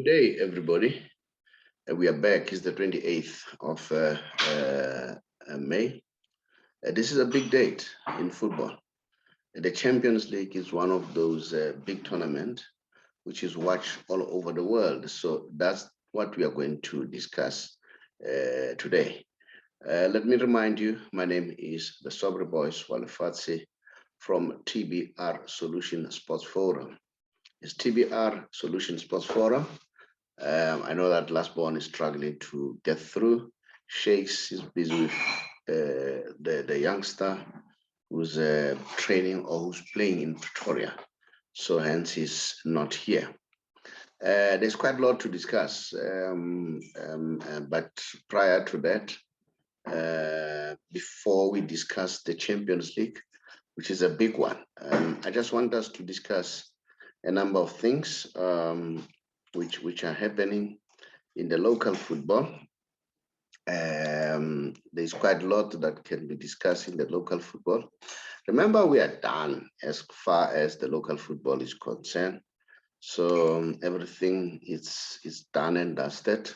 Good day, everybody. We are back. It's the 28th of May. This is a big date in football. The Champions League is one of those big tournaments which is watched all over the world. So that's what we are going to discuss today. Let me remind you, my name is the Sobre Boy Swalefatsi from TBR Solution Sports Forum. It's TBR Solution Sports Forum. I know that last born is struggling to get through. Shakes is busy with the youngster who's training or who's playing in Pretoria. So hence he's not here. There's quite a lot to discuss. But prior to that, before we discuss the Champions League, which is a big one, I just want us to discuss a number of things which are happening in the local football. There's quite a lot that can be discussed in the local football. Remember, we are done as far as the local football is concerned. So everything is done and dusted.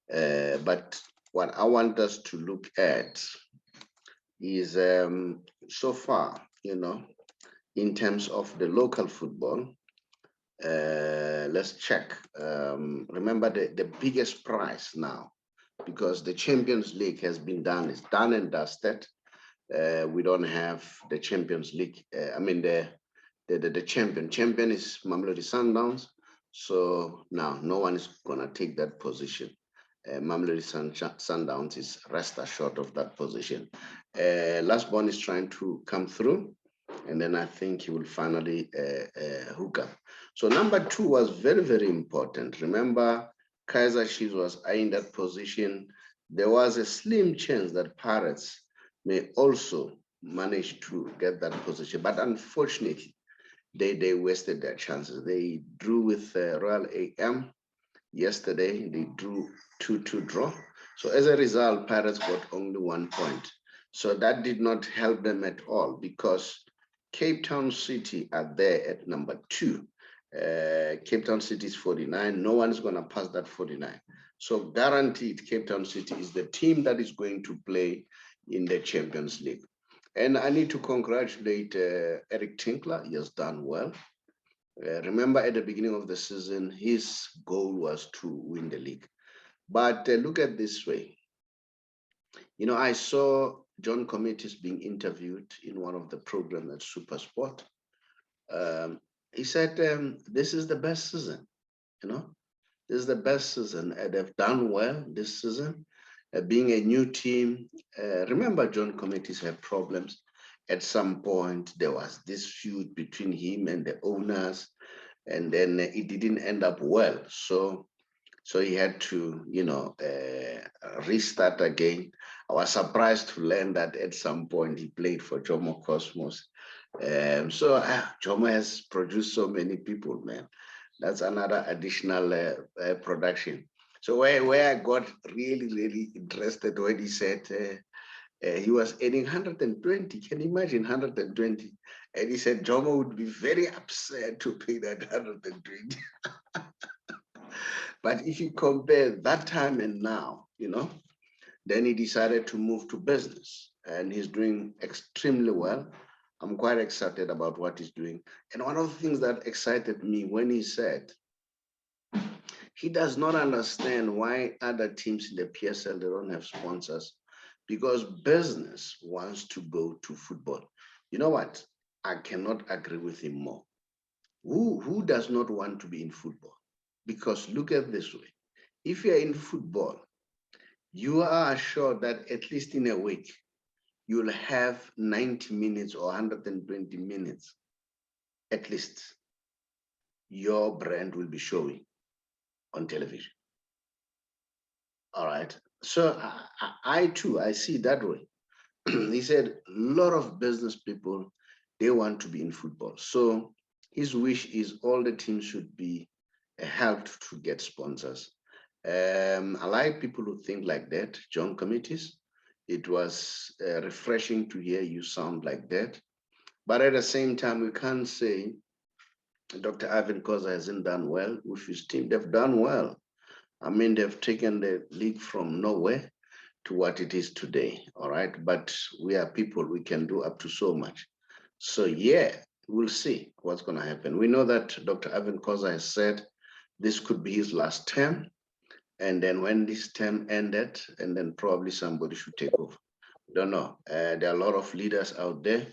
But what I want us to look at is so far, in terms of the local football, let's check. Remember the biggest prize now, because the Champions League has been done, it's done and dusted. We don't have the Champions League. The champion is Mamelodi Sundowns. So now no one is gonna take that position. Mamelodi Sundowns is rest assured of that position. Last one is trying to come through, and then I think he will finally hook up. So number 2 was very, very important. Remember, Kaiser Chiefs was eyeing that position. There was a slim chance that Pirates may also manage to get that position, but unfortunately, they wasted their chances. They drew with Royal AM yesterday. They drew 2-2 draw. So as a result, Pirates got only 1 point. So that did not help them at all, because Cape Town City are there at number 2. Cape Town City is 49. No one is going to pass that 49. So guaranteed, Cape Town City is the team that is going to play in the Champions League. And I need to congratulate Eric Tinkler. He has done well. Remember, at the beginning of the season, his goal was to win the league. But look at this way. I saw John Committees being interviewed in one of the programs at Super Sport. He said, this is the best season, this is the best season. They've done well this season. Being a new team, remember John Committees had problems. At some point, there was this feud between him and the owners, and then it didn't end up well. So he had to, restart again. I was surprised to learn that at some point he played for Jomo Cosmos. Jomo has produced so many people, man. That's another additional production. So where I got really, really interested when he said he was earning 120. Can you imagine 120? And he said Jomo would be very upset to pay that 120. But if you compare that time and now, then he decided to move to business, and he's doing extremely well. I'm quite excited about what he's doing. And one of the things that excited me when he said he does not understand why other teams in the PSL, they don't have sponsors, because business wants to go to football. You know what? I cannot agree with him more. Who does not want to be in football? Because look at this way. If you're in football, you are assured that at least in a week, you'll have 90 minutes or 120 minutes, at least. Your brand will be showing on television. All right. So I too, I see it that way. He said a lot of business people, they want to be in football. So his wish is all the teams should be helped to get sponsors. I like people who think like that, John Committees. It was refreshing to hear you sound like that. But at the same time, we can't say Dr. Ivan Koza hasn't done well with his team. They've done well. I mean, they've taken the league from nowhere to what it is today. All right. But we are people, we can do up to so much. So, yeah, we'll see what's going to happen. We know that Dr. Ivan Koza has said this could be his last term. And then when this term ended, and then probably somebody should take over. Don't know. There are a lot of leaders out there.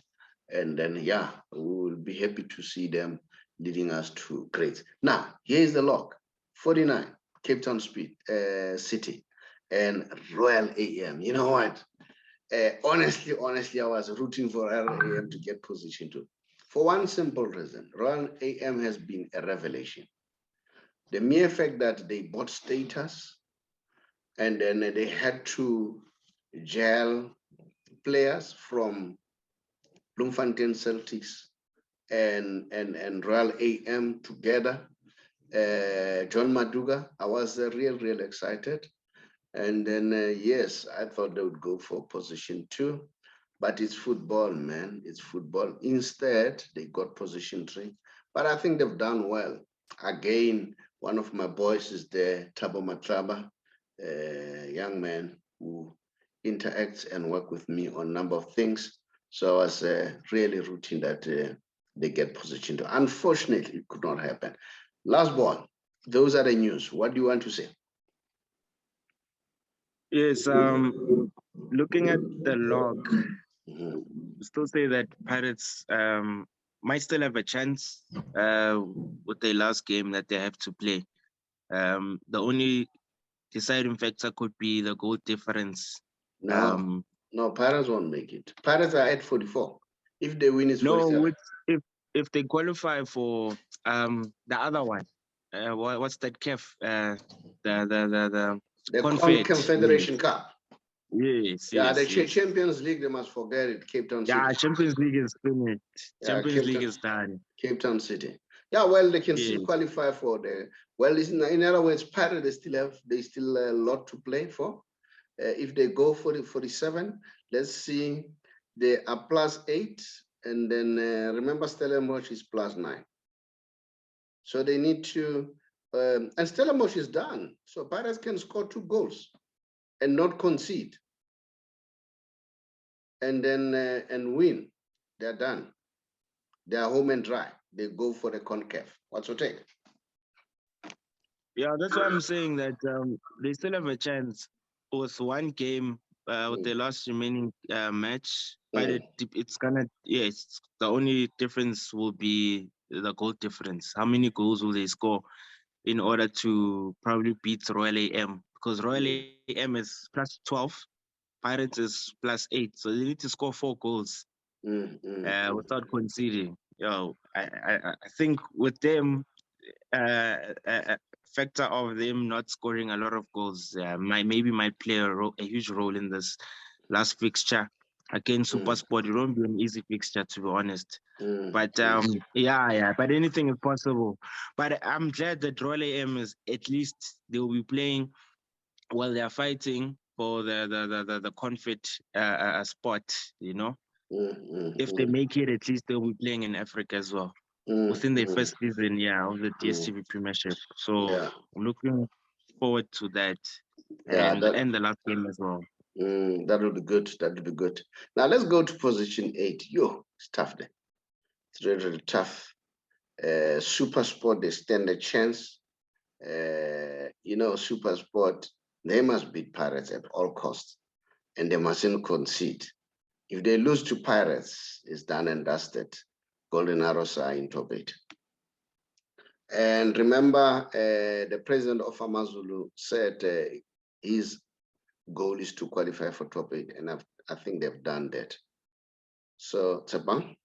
And then, yeah, we will be happy to see them leading us to great. Now, here's the lock 49, Cape Town City, and Royal AM. You know what? Honestly, I was rooting for Royal AM to get position too. For one simple reason, Royal AM has been a revelation. The mere fact that they bought status and then they had to gel players from Bloemfontein Celtics and Royal AM together. John Maduga, I was real excited. And then, yes, I thought they would go for position 2, but it's football, man. It's football. Instead, they got position 3. But I think they've done well. Again, one of my boys is there, Tabo Matlaba, a young man who interacts and work with me on a number of things. So I was really rooting that they get position 2. Unfortunately, it could not happen. Last ball. Those are the news. What do you want to say? Yes, looking at the log, still say that Pirates might still have a chance with their last game that they have to play. The only deciding factor could be the goal difference. No, Pirates won't make it. Pirates are at 44. If they win, it's 47. No, if they qualify for the other one, what's that CAF? The Confed. Confederation Cup. Yes, Yeah, the yes. Champions League, they must forget it. Cape Town City. Yeah, Champions League is finished. Yeah, Champions League is done. Cape Town City. Yeah, well, they can still qualify for the. Well, in other words, Pirates they still a lot to play for. If they go for the 47, let's see, they are +8, and then remember Stellenbosch is +9. So they need to, and Stellenbosch is done. So Pirates can score 2 goals and not concede, and then and win. They're done. They are home and dry. They go for the CONCACAF. What's your take? Yeah, that's why I'm saying that they still have a chance with one game with the last remaining match. But it's gonna, yes, the only difference will be the goal difference. How many goals will they score in order to probably beat Royal AM? Because Royal AM is +12, Pirates is +8, so they need to score 4 goals without conceding. I think with them, factor of them not scoring a lot of goals maybe might play a huge role in this last fixture against SuperSport. It won't be an easy fixture, to be honest. But but anything is possible. But I'm glad that Royal AM is, at least they'll be playing while they're fighting for the Confed spot, you know. If they make it, at least they'll be playing in Africa as well within their first season, of the DStv Premiership. So I'm looking forward to that, and the last game as well. That will be good. That will be good. Now let's go to position 8. It's tough there. It's really tough. SuperSport, they stand a chance. SuperSport, they must beat Pirates at all costs, and they mustn't concede. If they lose to Pirates, it's done and dusted. Golden Arrows are in top 8. And remember, the president of Amazulu said his goal is to qualify for top 8, and I think they've done that. So, Tsepang?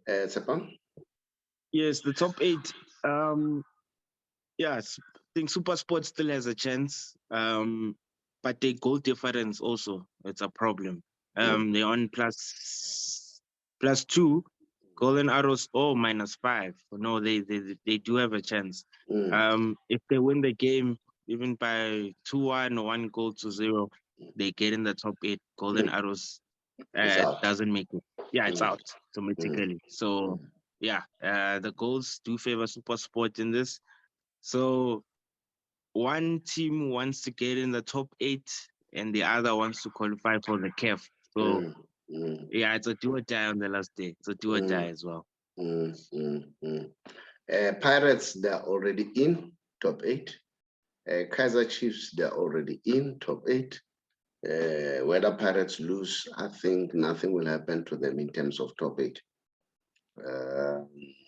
Tsepang? Yes, the top 8. Yes, I think SuperSport still has a chance. But their goal difference also, it's a problem. They're on +2. Golden Arrows, -5. No, they do have a chance. If they win the game, even by 2-1 or 1-0, they get in the top 8. Golden Arrows doesn't make it. yeah, it's out automatically. So yeah, the goals do favor SuperSport in this. So one team wants to get in the top 8 and the other wants to qualify for the CAF. So yeah, it's a do or die on the last day. It's a do or die as well. Pirates, they're already in top 8. Kaizer Chiefs, they're already in top 8. Whether Pirates lose, I think nothing will happen to them in terms of top 8.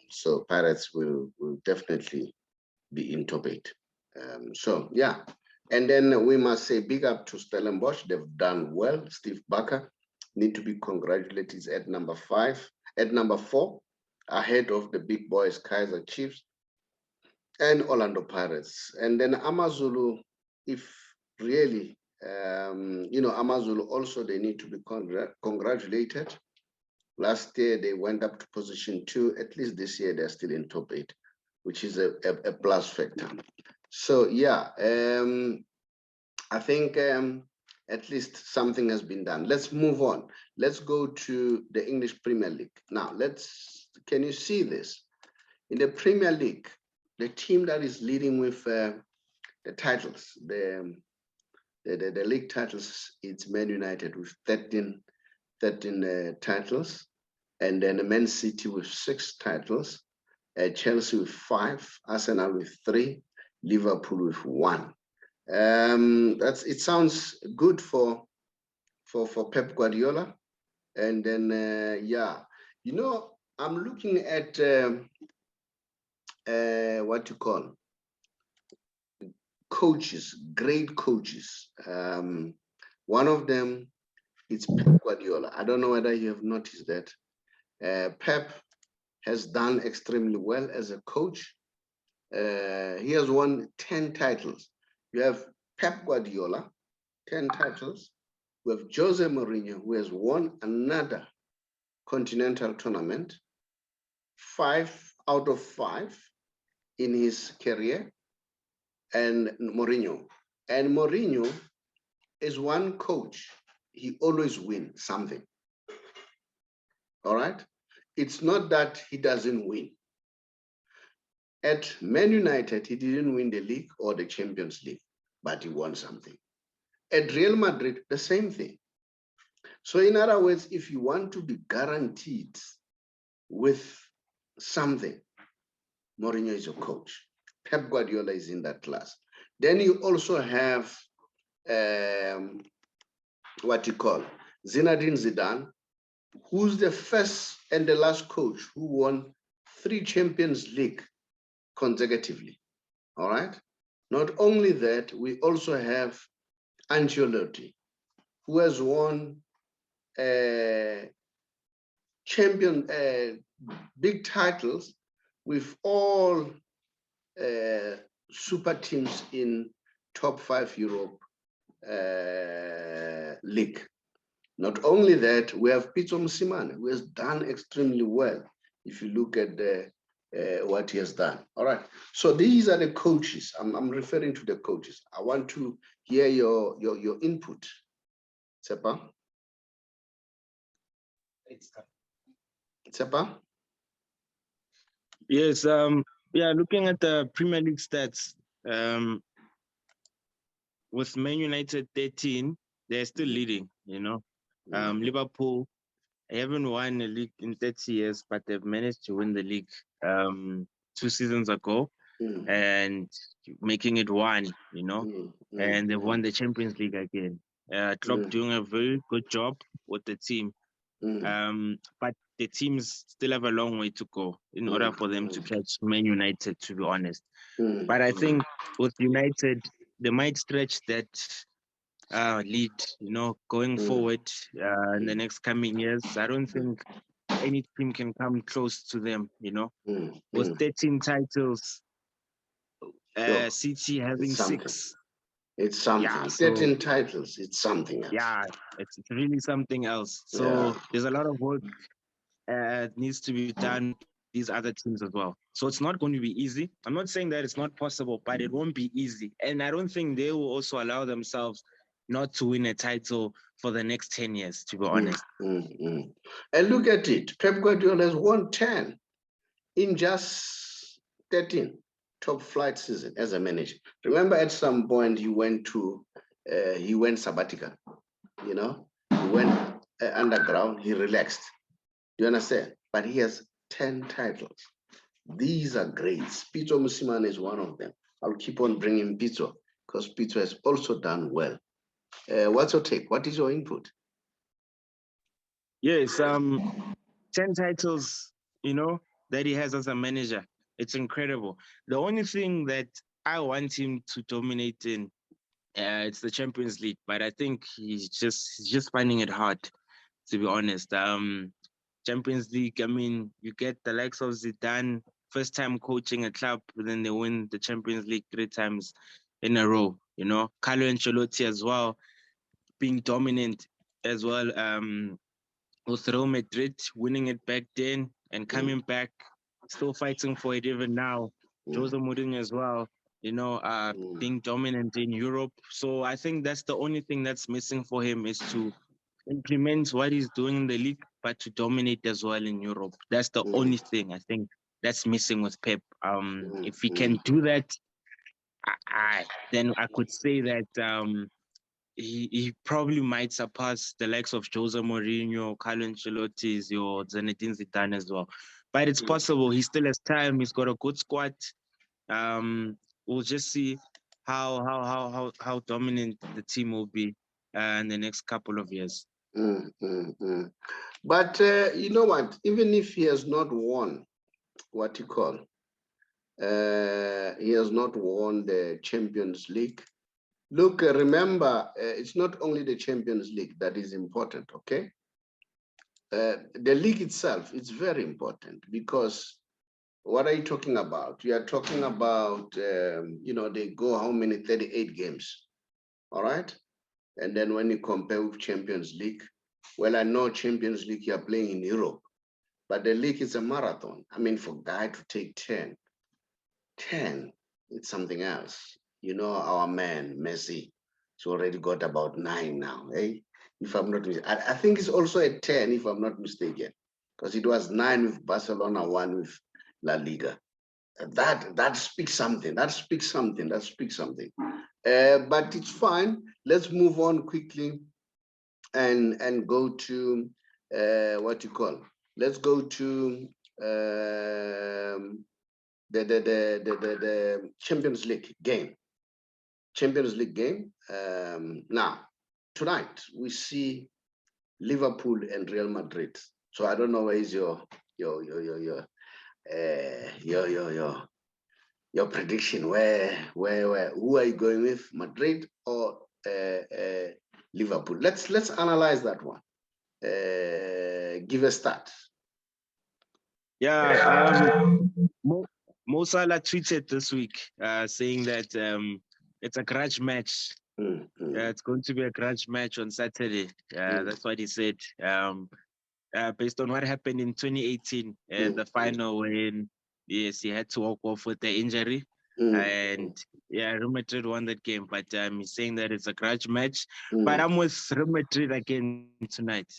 So Pirates will definitely be in top 8. So yeah, and then we must say big up to Stellenbosch. They've done well. Steve Barker need to be congratulated. He's at number 4, ahead of the big boys Kaizer Chiefs and Orlando Pirates. And then Amazulu, if really, Amazulu also, they need to be congratulated. Last year, they went up to position 2. At least this year, they're still in top 8, which is a plus factor. So yeah, I think at least something has been done. Let's move on. Let's go to the English Premier League. Now, can you see this? In the Premier League, the team that is leading with the titles, the league titles, it's Man United with 13 titles, and then Man City with 6 titles, Chelsea with 5, Arsenal with 3, Liverpool with 1. It sounds good for Pep Guardiola. And then yeah, I'm looking at what you call coaches, great coaches. One of them is Pep Guardiola. I don't know whether you have noticed that. Pep has done extremely well as a coach. He has won 10 titles. You have Pep Guardiola, 10 titles. We have Jose Mourinho, who has won another continental tournament, 5 out of 5 in his career, and Mourinho. And Mourinho is one coach, he always wins something. All right? It's not that he doesn't win. At Man United, he didn't win the league or the Champions League, but he won something. At Real Madrid, the same thing. So in other words, if you want to be guaranteed with something, Mourinho is your coach. Pep Guardiola is in that class. Then you also have what you call Zinedine Zidane, who's the first and the last coach who won 3 Champions League consecutively. All right. Not only that, we also have Ancelotti, who has won big titles with all super teams in top 5 Europe league. Not only that, we have Pitso Mosimane, who has done extremely well. If you look at what he has done. All right. So these are the coaches. I'm referring to the coaches. I want to hear your input. Tsepa? Tsepa? Yes. Yeah. Looking at the Premier League stats, with Man United 13, they're still leading. Liverpool, they haven't won a league in 30 years, but they've managed to win the league 2 seasons ago and making it 1, and they've won the Champions League again. Klopp doing a very good job with the team. But the teams still have a long way to go in order for them to catch Man United, to be honest. But I think with United, they might stretch that lead, going forward in the next coming years. I don't think any team can come close to them, with 13 titles, City having 6. It's something. Yeah, 13 titles, it's something else. Yeah, it's really something else. So there's a lot of work needs to be done these other teams as well. So it's not going to be easy. I'm not saying that it's not possible, but it won't be easy. And I don't think they will also allow themselves, not to win a title for the next 10 years, to be honest. And look at it. Pep Guardiola has won 10 in just 13 top flight season as a manager. Remember, at some point he went sabbatical. You know, he went underground. He relaxed. Do you understand? But he has 10 titles. These are great. Pito Musimane is one of them. I'll keep on bringing Pito because Pito has also done well. What's your take? What is your input? Yes, 10 titles, that he has as a manager. It's incredible. The only thing that I want him to dominate in, it's the Champions League, but I think he's just finding it hard, to be honest. Champions League, I mean, you get the likes of Zidane, first time coaching a club, then they win the Champions League 3 times in a row. Carlo Ancelotti as well, being dominant as well. With Real Madrid winning it back then and coming back, still fighting for it even now. Jose Mourinho as well, being dominant in Europe. So I think that's the only thing that's missing for him, is to implement what he's doing in the league, but to dominate as well in Europe. That's the only thing I think that's missing with Pep. If he can do that, then I could say that he probably might surpass the likes of Jose Mourinho, Carlo Ancelotti, or Zinedine Zidane as well. But it's possible. He still has time. He's got a good squad. We'll just see how dominant the team will be in the next couple of years. But you know what? Even if he has not won, what you call, he has not won the Champions League. Look, remember, it's not only the Champions League that is important, okay? The league itself is very important, because what are you talking about? You are talking about, they go how many? 38 games, all right? And then when you compare with Champions League, well, I know Champions League you are playing in Europe, but the league is a marathon. I mean, for a guy to take 10, it's something else. Our man, Messi, he's already got about 9 now, eh? If I'm not mistaken. I think it's also a 10, if I'm not mistaken, because it was 9 with Barcelona, 1 with La Liga. That speaks something. That speaks something. But it's fine. Let's move on quickly and go to what you call. Let's go to the Champions League game. Now, tonight we see Liverpool and Real Madrid. So I don't know where is your prediction. Where who are you going with, Madrid or Liverpool? Let's analyze that one. Give a start. Yeah, Mo Salah tweeted this week saying that it's a grudge match. It's going to be a grudge match on Saturday. That's what he said. Based on what happened in 2018, the final, when he had to walk off with the injury, and Real Madrid won that game. But he's saying that it's a grudge match. But I'm with Real Madrid again tonight.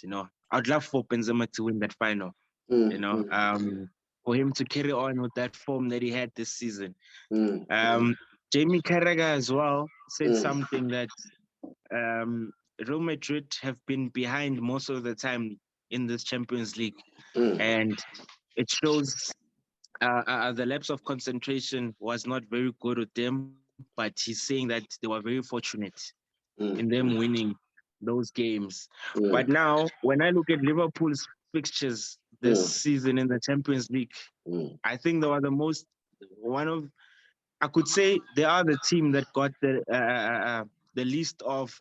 I'd love for Benzema to win that final. For him to carry on with that form that he had this season. Jamie Carragher as well said something that Real Madrid have been behind most of the time in this Champions League, and it shows the lapse of concentration was not very good with them. But he's saying that they were very fortunate in them winning those games. But now, when I look at Liverpool's fixtures this season in the Champions League, I think they were I could say they are the team that got the list of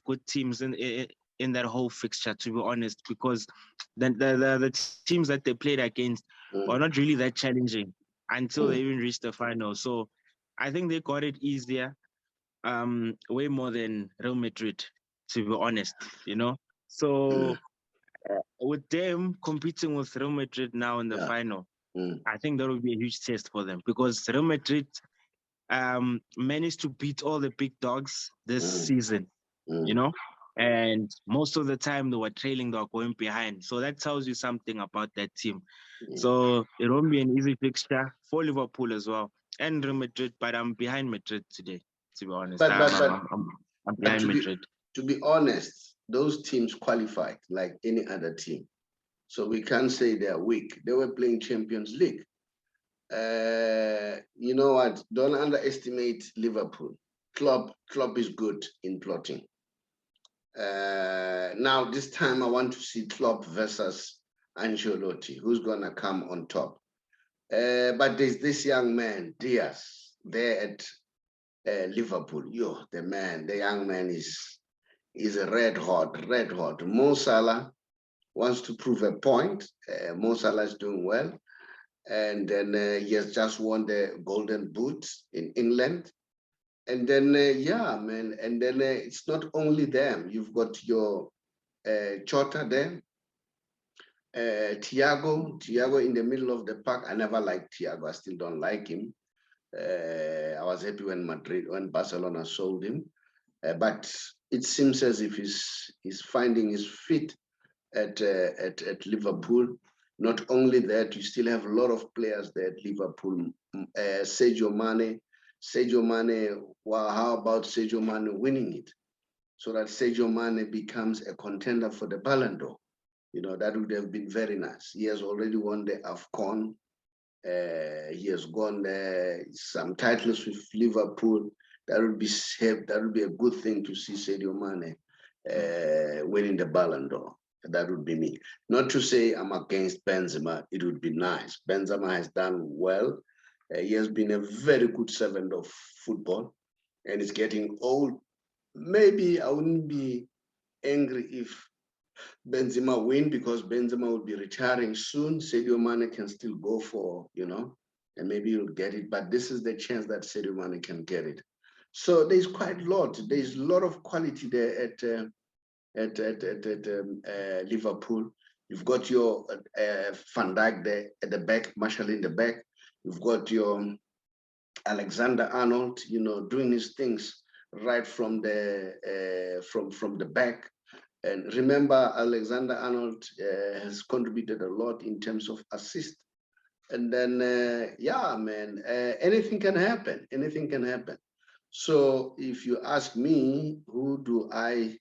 good teams in that whole fixture, to be honest, because the teams that they played against were not really that challenging until they even reached the final. So I think they got it easier, way more than Real Madrid, to be honest, So with them competing with Real Madrid now in the final, I think that will be a huge test for them, because Real Madrid managed to beat all the big dogs this season. you know, and most of the time they were trailing, they were going behind. So that tells you something about that team. So it won't be an easy fixture for Liverpool as well and Real Madrid, but I'm behind Madrid today, to be honest. I'm behind Madrid. To be honest, those teams qualified like any other team. So we can't say they're weak. They were playing Champions League. You know what? Don't underestimate Liverpool. Klopp is good in plotting. Now, this time I want to see Klopp versus Ancelotti. Who's going to come on top? But there's this young man, Diaz, there at Liverpool. The young man is a red hot. Mo Salah wants to prove a point. Mo Salah is doing well. And then he has just won the Golden Boot in England. And then, and then it's not only them. You've got your Chota there, Thiago in the middle of the park. I never liked Thiago. I still don't like him. I was happy when Barcelona sold him. But it seems as if he's finding his feet at Liverpool. Not only that, you still have a lot of players there at Liverpool. Sadio Mane, well, how about Sadio Mane winning it? So that Sadio Mane becomes a contender for the Ballon d'Or. You know, that would have been very nice. He has already won the AFCON. He has won some titles with Liverpool. That would be a good thing to see Sadio Mane winning the Ballon d'Or. That would be me. Not to say I'm against Benzema. It would be nice. Benzema has done well. He has been a very good servant of football, and he's getting old. Maybe I wouldn't be angry if Benzema win, because Benzema will be retiring soon. Sadio Mane can still go for, and maybe he'll get it. But this is the chance that Sadio Mane can get it. So there's quite a lot. There's a lot of quality there at Liverpool. You've got your Van Dijk there at the back, Marshall in the back. You've got your Alexander-Arnold, doing his things right from the back. And remember, Alexander-Arnold has contributed a lot in terms of assist. And then, anything can happen. Anything can happen. So if you ask me, who do I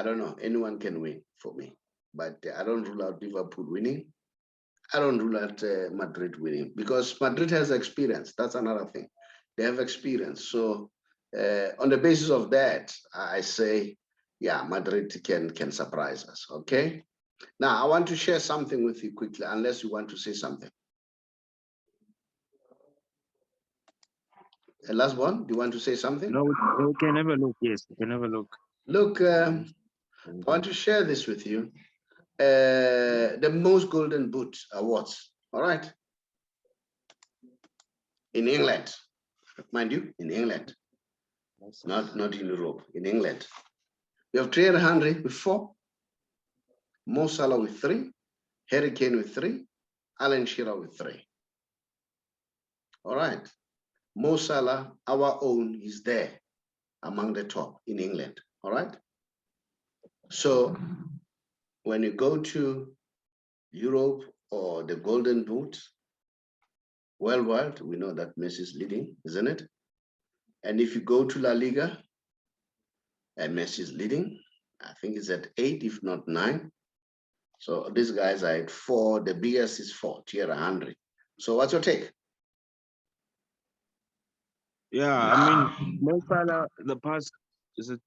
don't know. Anyone can win for me. But I don't rule out Liverpool winning. I don't rule out Madrid winning, because Madrid has experience. That's another thing. They have experience. So on the basis of that, I say, Madrid can surprise us. Okay. Now I want to share something with you quickly, unless you want to say something. The last one. Do you want to say something? No, we can have a look. Yes, we can have a look. Look, I want to share this with you. The most Golden Boot awards. All right. In England, mind you, in England, not in Europe, in England. We have Thierry Henry with 4, Mo Salah with 3, Harry Kane with 3, Alan Shearer with 3. All right. Mo Salah, our own, is there among the top in England. All right. So when you go to Europe or the Golden Boot, worldwide, we know that Messi is leading, isn't it? And if you go to La Liga, and Messi is leading, I think it's at 8, if not 9. So these guys are at 4. The biggest is 4, Thierry Henry. So what's your take? Yeah, I mean, Mo Salah, the past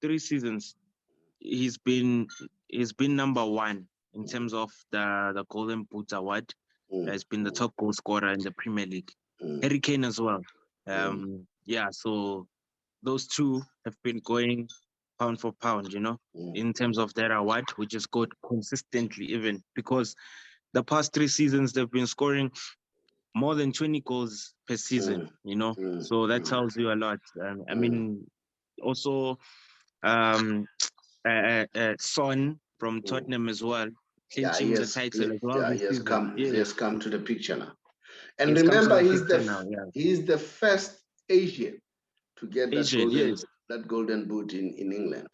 3 seasons, he's been number 1 in terms of the Golden Boot award. He's been the top goal scorer in the Premier League. Harry Kane as well. So those two have been going pound for pound, in terms of their award, which is good consistently, even because the past 3 seasons they've been scoring more than 20 goals per season, so that tells you a lot. I mean, also Son from Tottenham as well, clinching the title as well. He has come to the picture now. And remember, he's the first Asian to get that golden boot in England.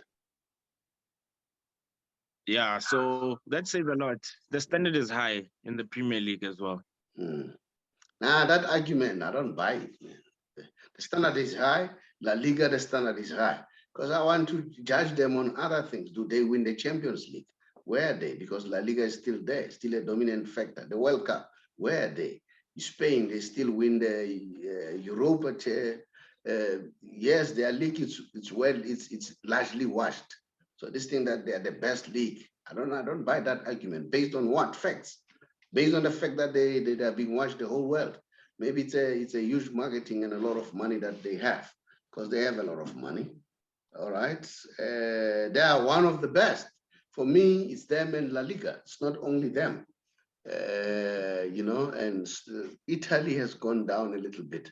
Yeah, so that says a lot. The standard is high in the Premier League as well. Nah, that argument, I don't buy it, man. The standard is high. La Liga, the standard is high. Because I want to judge them on other things. Do they win the Champions League? Where are they? Because La Liga is still there, still a dominant factor. The World Cup, where are they? Spain, they still win the Europa. Yes, their league it's largely washed. So this thing that they are the best league, I don't buy that argument. Based on what facts? Based on the fact that they are being watched the whole world. Maybe it's a huge marketing and a lot of money that they have, because they have a lot of money. All right, they are one of the best. For me, it's them and La Liga. It's not only them. And Italy has gone down a little bit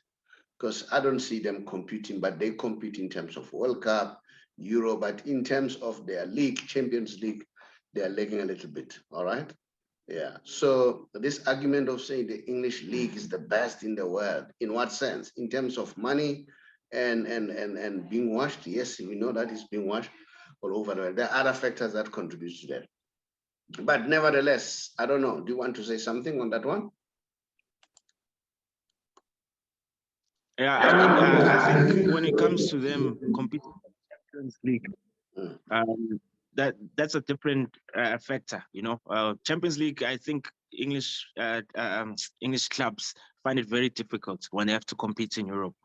because I don't see them competing, but they compete in terms of World Cup, Euro, but in terms of their league, Champions League, they are lagging a little bit. All right. Yeah. So this argument of saying the English league is the best in the world, in what sense? In terms of money and being watched? Yes, we know that it's being watched all over the world. There are other factors that contribute to that. But nevertheless, I don't know. Do you want to say something on that one? Yeah, I mean, I think when it comes to them competing in the Champions League, that's a different factor. Champions League, I think English clubs find it very difficult when they have to compete in Europe.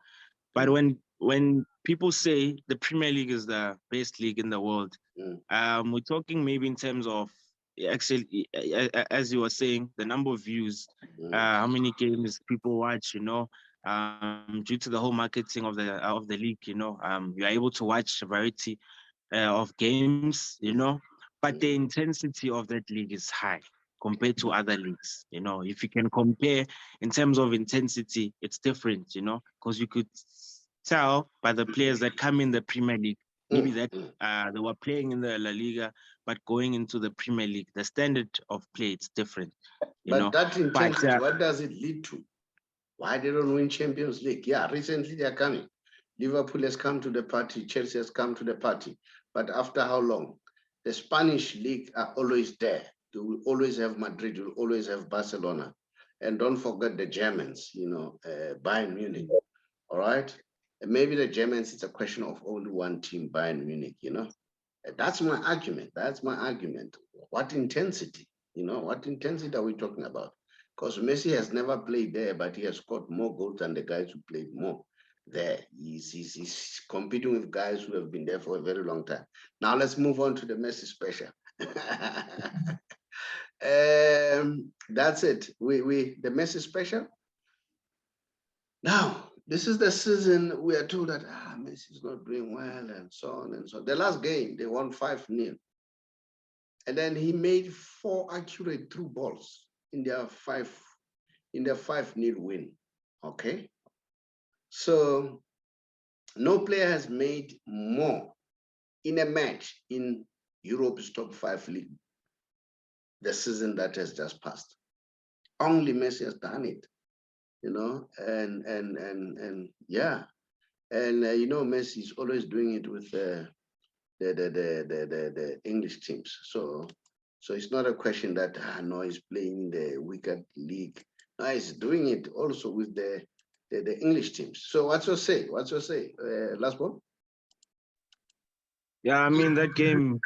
But when people say the Premier League is the best league in the world, we're talking maybe in terms of actually, as you were saying, the number of views, how many games people watch, due to the whole marketing of the league, you're able to watch a variety of games, but the intensity of that league is high compared to other leagues. If you can compare in terms of intensity, it's different, because you could tell by the players that come in the Premier League, maybe that they were playing in the La Liga, but going into the Premier League, the standard of play, it's different. But that intensity, what does it lead to? Why they don't win Champions League? Yeah, recently they're coming. Liverpool has come to the party, Chelsea has come to the party. But after how long? The Spanish league are always there. You will always have Madrid, you will always have Barcelona. And don't forget the Germans, Bayern Munich. All right? And maybe the Germans, it's a question of only one team, Bayern Munich, That's my argument. That's my argument. What intensity? What intensity are we talking about? Because Messi has never played there, but he has scored more goals than the guys who played more there. He's competing with guys who have been there for a very long time. Now let's move on to the Messi special. That's it. The Messi special. Now, this is the season we are told that Messi is not doing well and so on and so on. The last game, they won 5-0. And then he made 4 accurate through balls in their 5-0 win. Okay. So no player has made more in a match in Europe's top 5 league the season that has just passed. Only Messi has done it, and yeah. And Messi is always doing it with the English teams. So it's not a question that no, he's playing the weaker league. No, he's doing it also with the English teams. So what's your say? Last one? Yeah, I mean that game,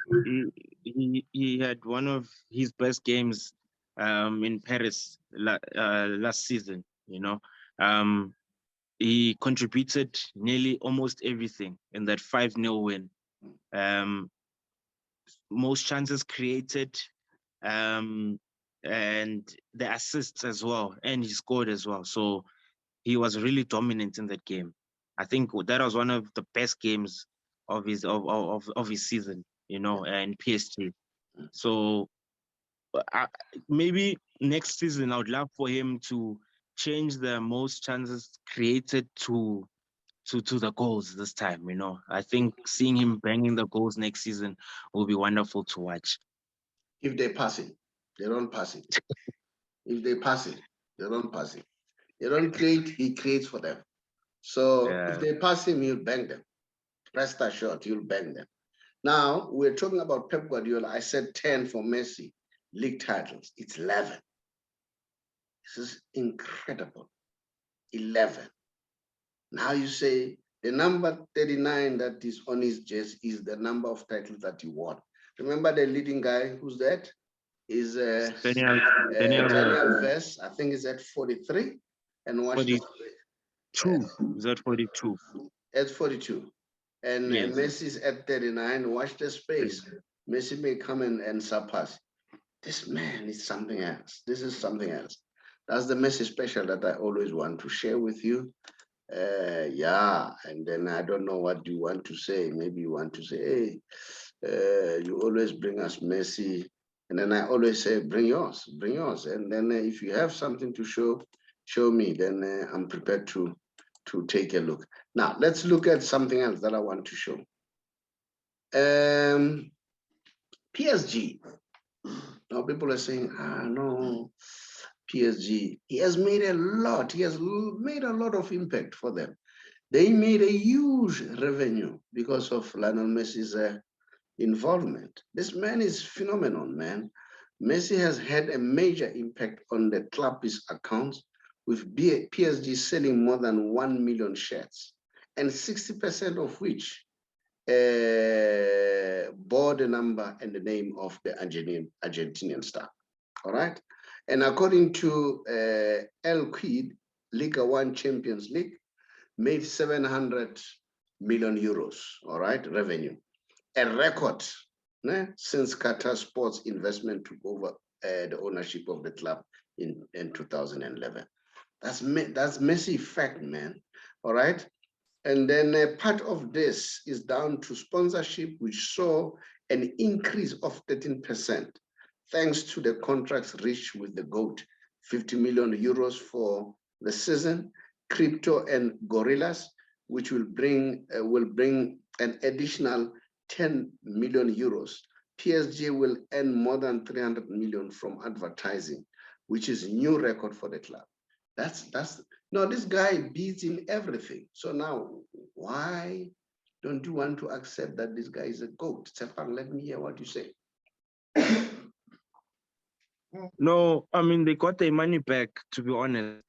he had one of his best games in Paris last season. He contributed nearly almost everything in that 5-0 win. Most chances created, and the assists as well, and he scored as well. So he was really dominant in that game. I think that was one of the best games of his season, and PSG. So maybe next season I would love for him to change the most chances created to the goals this time. I think seeing him banging the goals next season will be wonderful to watch. If they pass it, they don't pass it. If they pass it, they don't pass it. They don't create, he creates for them. So if they pass him, he'll bang them. Rest assured, he'll bang them. Now, we're talking about Pep Guardiola. I said 10 for Messi, league titles. It's 11. This is incredible. 11. Now you say the number 39 that is on his jersey is the number of titles that he won. Remember the leading guy, who's that? Is Daniel Vest. I think is at 43. And watch 42. Is that 42? At 42. And yes. Messi's at 39. Watch the space. Messi may come and surpass. This man is something else. This is something else. That's the Messi special that I always want to share with you. Yeah, and then I don't know what you want to say. Maybe you want to say, hey, you always bring us Messi. And then I always say, bring yours, bring yours. And then if you have something to show me, then I'm prepared to take a look. Now, let's look at something else that I want to show. PSG. Now, people are saying, no, PSG. He has made a lot. He has made a lot of impact for them. They made a huge revenue because of Lionel Messi's involvement. This man is phenomenal, man. Messi has had a major impact on the club's accounts, with PSG selling more than 1 million shares, and 60% of which bore the number and the name of the Argentinian star. All right. And according to El Quid, Liga 1 Champions League made 700 million euros, all right, revenue. A record since Qatar Sports Investment took over the ownership of the club in 2011. That's Messi fact, man. All right. And then part of this is down to sponsorship, which saw an increase of 13%, thanks to the contracts reached with the GOAT, 50 million euros for the season, crypto and gorillas, which will bring an additional 10 million euros. PSG will earn more than 300 million from advertising, which is a new record for the club. No, this guy beats in everything. So now, why don't you want to accept that this guy is a GOAT? Stefan, let me hear what you say. No, I mean, they got their money back, to be honest.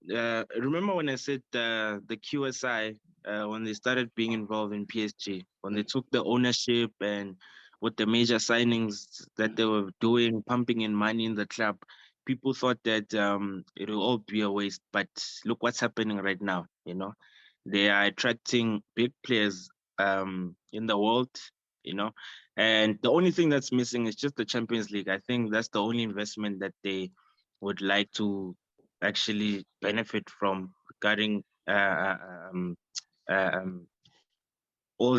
Remember when I said the QSI, when they started being involved in PSG, when they took the ownership and with the major signings that they were doing, pumping in money in the club, people thought that it will all be a waste. But look what's happening right now. You know, they are attracting big players in the world. You know, and the only thing that's missing is just the Champions League. I think that's the only investment that they would like to actually benefit from, regarding all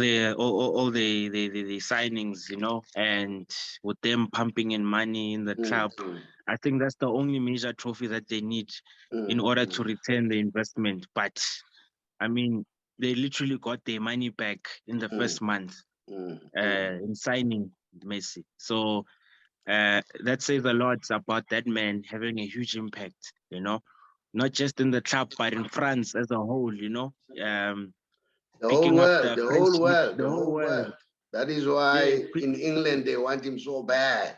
the signings, you know, and with them pumping in money in the club. I think that's the only major trophy that they need in order to return the investment. But I mean, they literally got their money back in the first month in signing Messi. So that says a lot about that man having a huge impact, you know, not just in the club, but in France as a whole, you know. The whole world. That is why in England they want him so bad.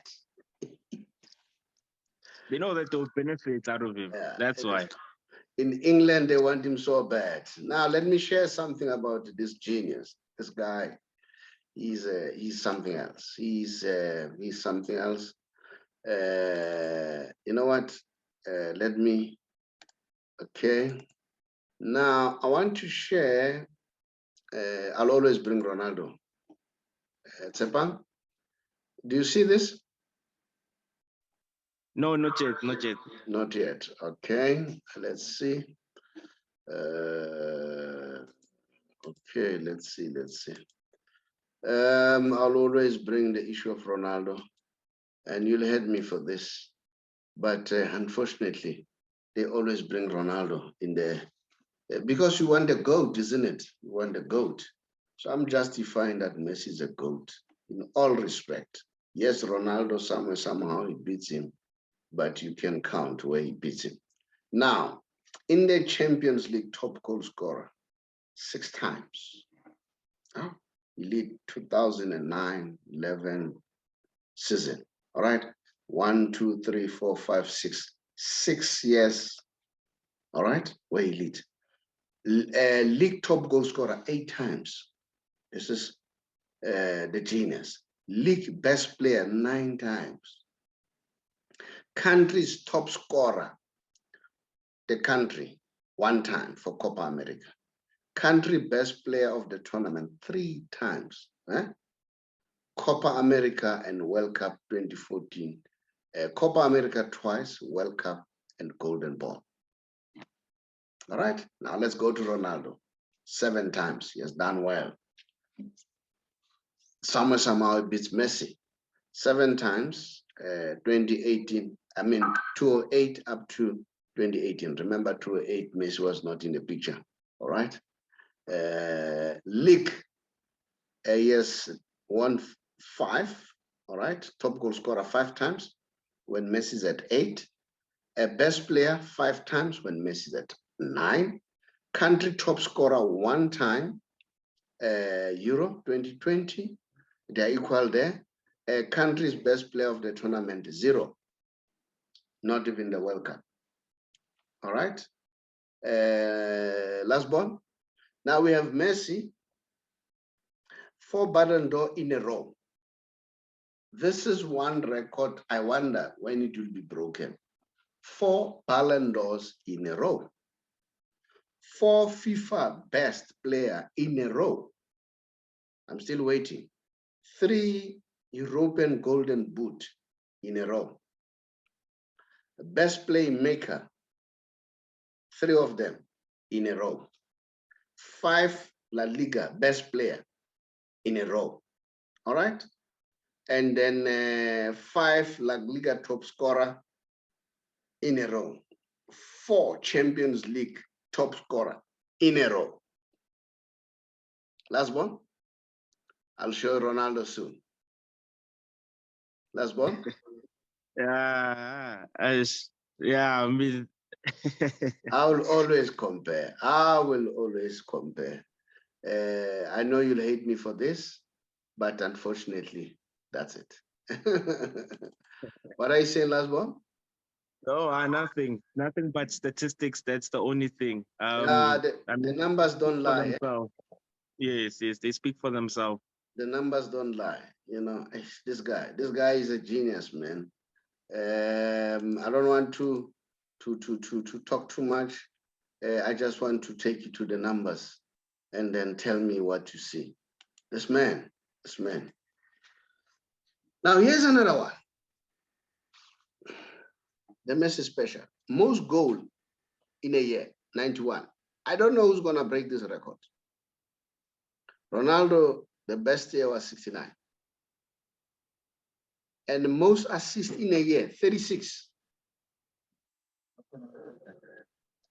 They know that they'll benefit out of him. Yeah, that's why. In England they want him so bad. Now let me share something about this genius. This guy, he's something else. He's something else. You know what? Let me. Okay. Now I want to share. I'll always bring Ronaldo. Tsepan, do you see this? No, not yet, not yet. Not yet. Okay, let's see. Okay, let's see. I'll always bring the issue of Ronaldo, and you'll hate me for this, but unfortunately, they always bring Ronaldo in there because you want the GOAT, isn't it? You want the GOAT. So I'm justifying that Messi is a GOAT in all respect. Yes, Ronaldo somehow he beats him, but you can count where he beats him. Now, in the Champions League top goal scorer, 6 times. Elite 2009-11 season. All right. 1, 2, 3, 4, 5, 6. 6 years. All right. We're elite. League top goal scorer 8 times. This is the genius. League best player 9 times. Country's top scorer, the country, 1 time for Copa America. Country best player of the tournament 3 times. Copa America and World Cup 2014. Copa America twice, World Cup and Golden Ball. All right, now let's go to Ronaldo. 7 times, he has done well. Somehow he beats Messi. 7 times, 2018, 2008 up to 2018. Remember 2008, Messi was not in the picture, all right? League, yes, 1, 5, all right? Top goal scorer 5 times when Messi's at 8. Best player 5 times when Messi's at 9. Country top scorer 1 time, Euro 2020. They're equal there. Country's best player of the tournament 0. Not even the World Cup. All right. Last one. Now we have Messi. 4 Ballon d'Or in a row. This is one record. I wonder when it will be broken. 4 Ballon d'Ors in a row. 4 FIFA best player in a row. I'm still waiting. 3 European Golden Boot in a row. Best playmaker, 3 of them in a row. 5 La Liga best player in a row. All right. And then 5 La Liga top scorer in a row. 4 Champions League top scorer in a row. Last one. I'll show Ronaldo soon. Last one. Yeah, I mean, I will always compare. I will always compare. I know you'll hate me for this, but unfortunately, that's it. What are you saying, last one? no, nothing but statistics. That's the only thing. The numbers don't lie. Yes, they speak for themselves. The numbers don't lie. You know, this guy is a genius, man. I don't want to talk too much. I just want to take you to the numbers and then tell me what you see. This man. Now here's another one. The Messi special. Most goal in a year, 91. I don't know who's gonna break this record. Ronaldo, the best year was 69. And the most assists in a year, 36.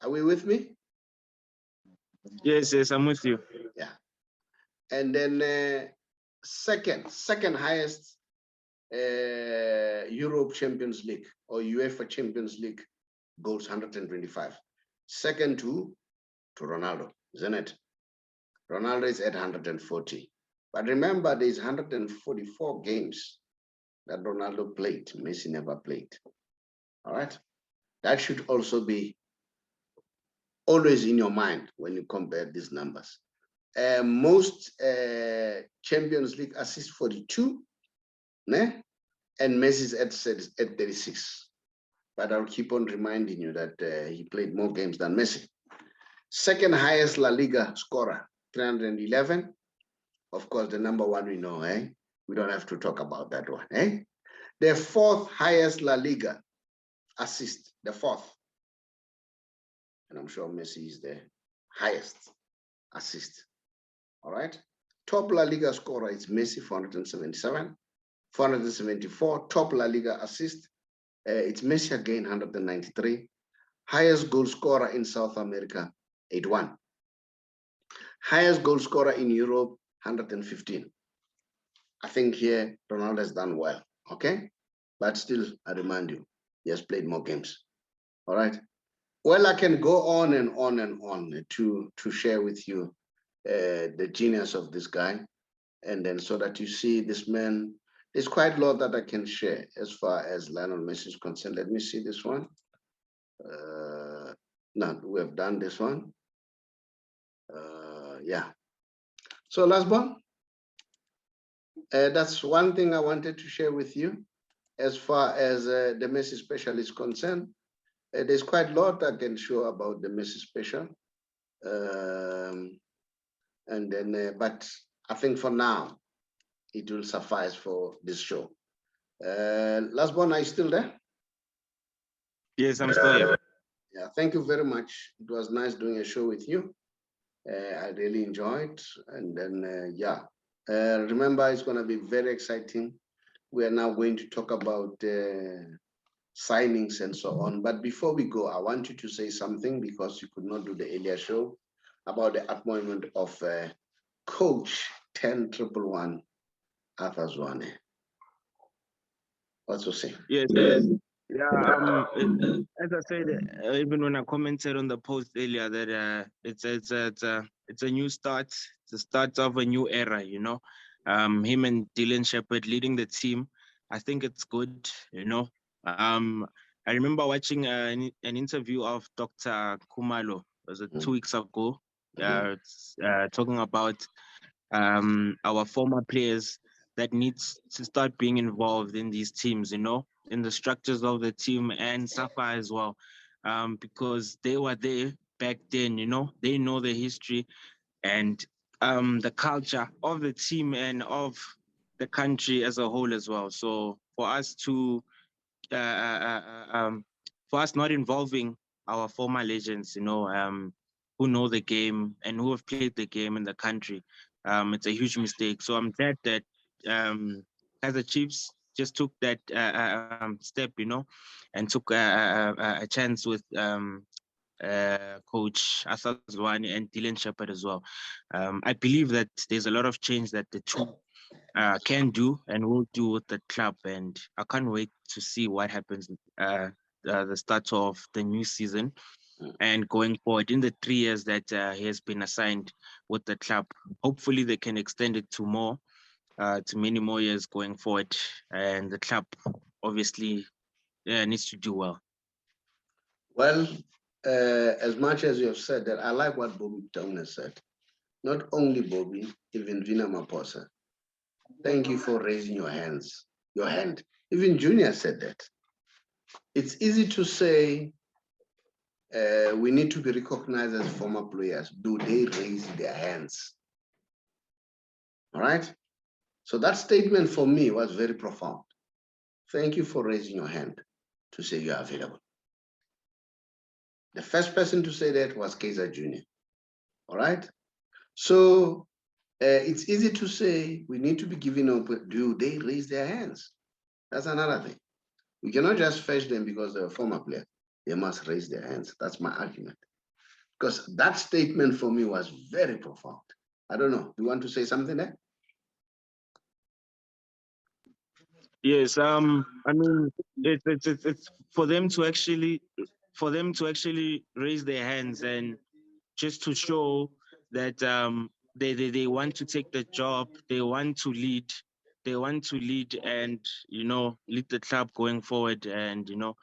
Are we with me? Yes, I'm with you. Yeah. And then second highest Europe Champions League or UEFA Champions League goals, 125. Second to Ronaldo, isn't it? Ronaldo is at 140. But remember, there's 144 games that Ronaldo played. Messi never played. All right. That should also be always in your mind when you compare these numbers. Most Champions League assists 42, né? And Messi's at 36. But I'll keep on reminding you that he played more games than Messi. Second highest La Liga scorer, 311. Of course, the number one we know, eh? We don't have to talk about that one, eh? The fourth highest La Liga assist, the fourth. And I'm sure Messi is the highest assist. All right. Top La Liga scorer is Messi, 477. 474. Top La Liga assist. It's Messi again, 193. Highest goal scorer in South America, 81. Highest goal scorer in Europe, 115. I think here Ronaldo has done well, okay? But still, I remind you, he has played more games. All right. Well, I can go on and on and on to share with you the genius of this guy. And then so that you see this man, there's quite a lot that I can share as far as Lionel Messi is concerned. Let me see this one. No, we have done this one. Yeah. So last one, that's one thing I wanted to share with you as far as the Messi special is concerned. There's quite a lot I can show about the Messi special. And then, but I think for now, it will suffice for this show. Last one, are you still there? Yes, I'm still here. Yeah, thank you very much. It was nice doing a show with you. I really enjoyed. And then, yeah, remember, it's going to be very exciting. We are now going to talk about signings and so on. But before we go, I want you to say something because you could not do the earlier show about the appointment of Coach 10111 Arthur Zwane. What's to say? Yes. Yeah. As I said, even when I commented on the post earlier, that it's a new start. It's the start of a new era. You know, him and Dylan Shepherd leading the team. I think it's good. You know, I remember watching an interview of Dr. Kumalo. Was it 2 weeks ago? Talking about our former players that needs to start being involved in these teams, you know, in the structures of the team and Safa as well, because they were there back then, you know, they know the history and the culture of the team and of the country as a whole as well. So for us to, uh, uh, uh, um, for us not involving our former legends, you know, who know the game and who have played the game in the country, it's a huge mistake. So I'm glad that Kaizer Chiefs just took that step, you know, and took a chance with Coach Asad Zwane and Dylan Shepherd as well. I believe that there's a lot of change that the two can do and will do with the club, and I can't wait to see what happens the start of the new season and going forward in the 3 years that he has been assigned with the club. Hopefully, they can extend it to more, to many more years going forward, and the club obviously needs to do well. Well, as much as you have said that, I like what Bobby Towner said. Not only Bobby, even Vina Maposa. Thank you for raising your hand. Even Junior said that. It's easy to say we need to be recognized as former players. Do they raise their hands? All right. So that statement for me was very profound. Thank you for raising your hand to say you are available. The first person to say that was Kaizer Jr. All right. So it's easy to say we need to be giving up. Do they raise their hands? That's another thing. We cannot just fetch them because they're a former player. They must raise their hands. That's my argument. Because that statement for me was very profound. I don't know. Do you want to say something there? Yes. I mean, it's for them to actually raise their hands and just to show that they want to take the job, they want to lead, and you know, lead the club going forward, and you know,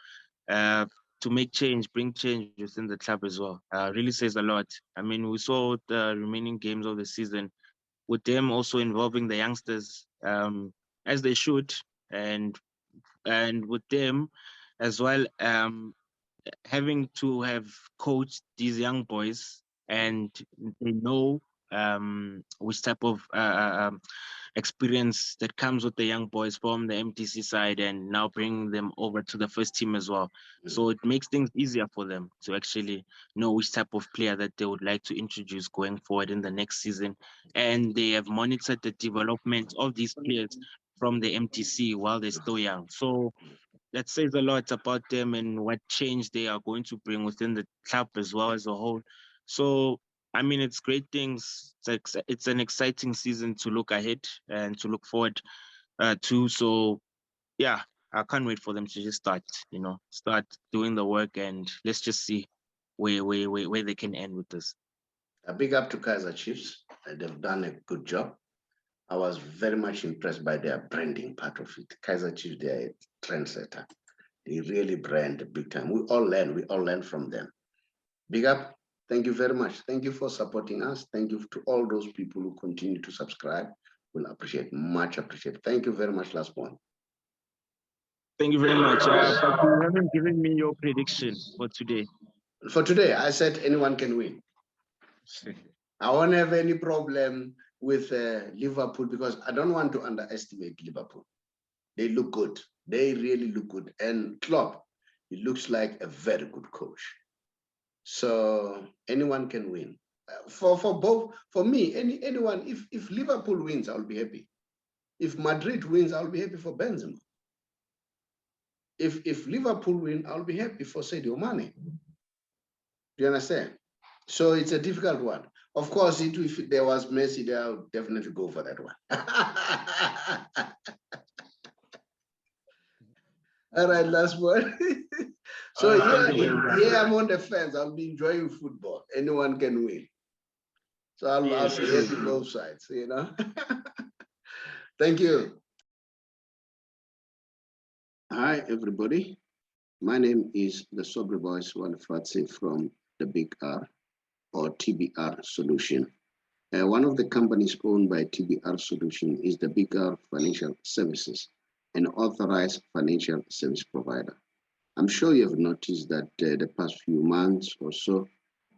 to make change, bring change within the club as well. Really says a lot. I mean, we saw the remaining games of the season with them also involving the youngsters, as they should, and with them as well, having to have coached these young boys and they know which type of experience that comes with the young boys from the MTC side and now bringing them over to the first team as well. So it makes things easier for them to actually know which type of player that they would like to introduce going forward in the next season. And they have monitored the development of these players from the MTC while they're still young. So that says a lot about them and what change they are going to bring within the club as well as a whole. So, I mean, it's great things. It's an exciting season to look ahead and to look forward to. So, yeah, I can't wait for them to just start doing the work, and let's just see where they can end with this. A big up to Kaizer Chiefs. They've done a good job. I was very much impressed by their branding part of it. Kaiser Chiefs, they're a trendsetter. They really brand big time. We all learn from them. Big up. Thank you very much. Thank you for supporting us. Thank you to all those people who continue to subscribe. We'll appreciate, much appreciate. Thank you very much, Last Point. Thank you very much. But you haven't given me your prediction for today. For today, I said anyone can win. I won't have any problem with Liverpool because I don't want to underestimate Liverpool. They look good. They really look good. And Klopp, he looks like a very good coach. So anyone can win. For me, anyone, if Liverpool wins, I'll be happy. If Madrid wins, I'll be happy for Benzema. If Liverpool win, I'll be happy for Sadio Mane. Do you understand? So it's a difficult one. Of course, if there was Messi there, I would definitely go for that one. All right, last one. So yeah, I'm on the fence. I'll be enjoying football. Anyone can win. So I'll be happy both sides, you know. Thank you. Hi, everybody. My name is the Sobre Voice Walifatse from the Big R or TBR Solution. One of the companies owned by TBR Solution is the Big R Financial Services, an authorized financial service provider. I'm sure you have noticed that the past few months or so,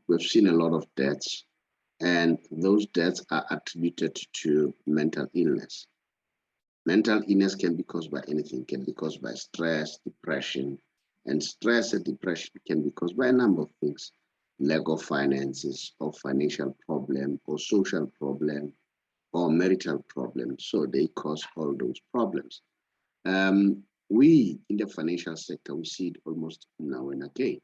we've seen a lot of deaths, and those deaths are attributed to mental illness. Mental illness can be caused by anything, can be caused by stress, depression, and stress and depression can be caused by a number of things. Lack of finances, or financial problem, or social problem, or marital problem. So they cause all those problems. We in the financial sector, we see it almost now and again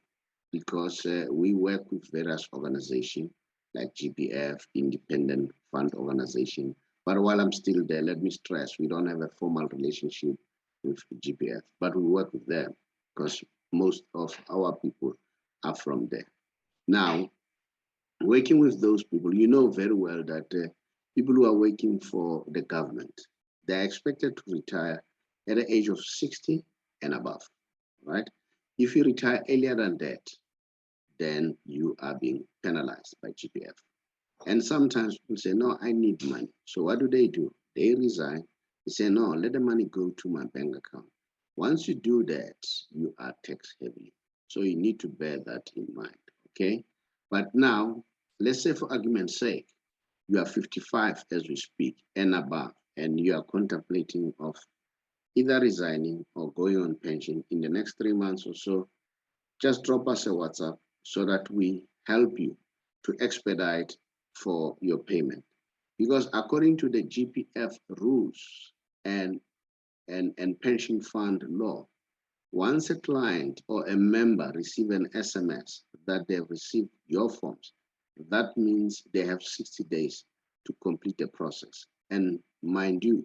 because we work with various organizations like GPF, Independent Fund Organization. But while I'm still there, let me stress, we don't have a formal relationship with GPF, but we work with them because most of our people are from there. Now, working with those people, you know very well that people who are working for the government, they're expected to retire at the age of 60 and above, right? If you retire earlier than that, then you are being penalized by GPF. And sometimes people say, no, I need money. So what do? They resign. They say, no, let the money go to my bank account. Once you do that, you are tax heavy. So you need to bear that in mind, okay? But now, let's say for argument's sake, you are 55 as we speak and above, and you are contemplating of either resigning or going on pension in the next 3 months or so, just drop us a WhatsApp so that we help you to expedite for your payment. Because according to the GPF rules and pension fund law, once a client or a member receive an SMS that they've received your forms, that means they have 60 days to complete the process. And mind you,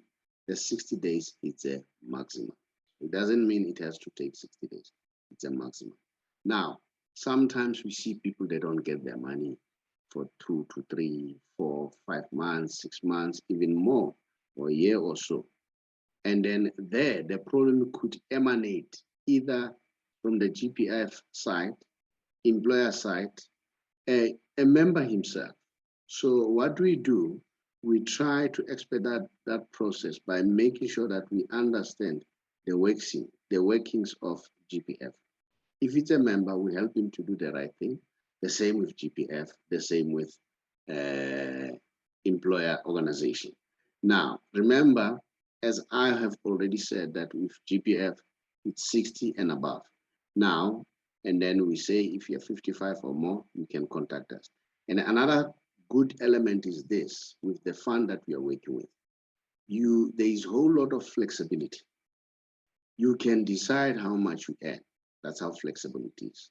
the 60 days is a maximum. It doesn't mean it has to take 60 days. It's a maximum. Now, sometimes we see people, they don't get their money for 2 to 3, 4, 5 months, 6 months, even more, or a year or so. And then there, the problem could emanate either from the GPF side, employer side, a member himself. So what we do, we try to expedite that process by making sure that we understand the workings of GPF. If it's a member, we help him to do the right thing. The same with GPF, the same with employer organization. Now, remember, as I have already said, that with GPF, it's 60 and above. Now, and then we say if you're 55 or more, you can contact us. And another good element is this, with the fund that we are working with. There is a whole lot of flexibility. You can decide how much you earn. That's how flexible it is.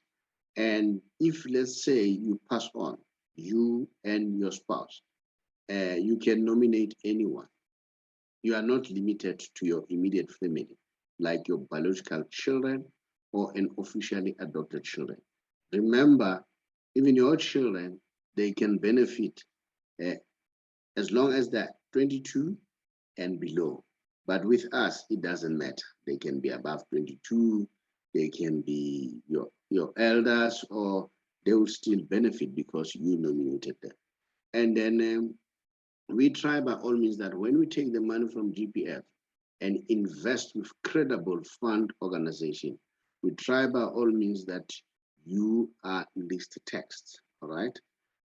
And if, let's say, you pass on, you and your spouse, you can nominate anyone. You are not limited to your immediate family, like your biological children or an officially adopted children. Remember, even your children, they can benefit as long as they're 22 and below. But with us, it doesn't matter. They can be above 22, they can be your elders, or they will still benefit because you nominated them. And then we try by all means that when we take the money from GPF and invest with credible fund organization, we try by all means that you are list text, all right?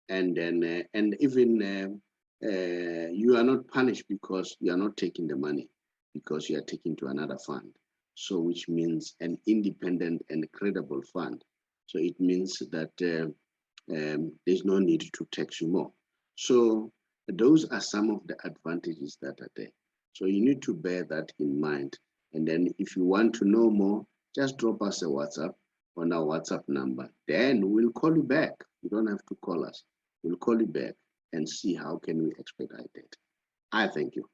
And then and even you are not punished because you are not taking the money, because you are taking to another fund. So which means an independent and credible fund. So it means that there's no need to tax you more. So those are some of the advantages that are there. So you need to bear that in mind. And then if you want to know more, just drop us a WhatsApp on our WhatsApp number. Then we'll call you back. You don't have to call us. We'll call you back and see how can we expedite it. I thank you.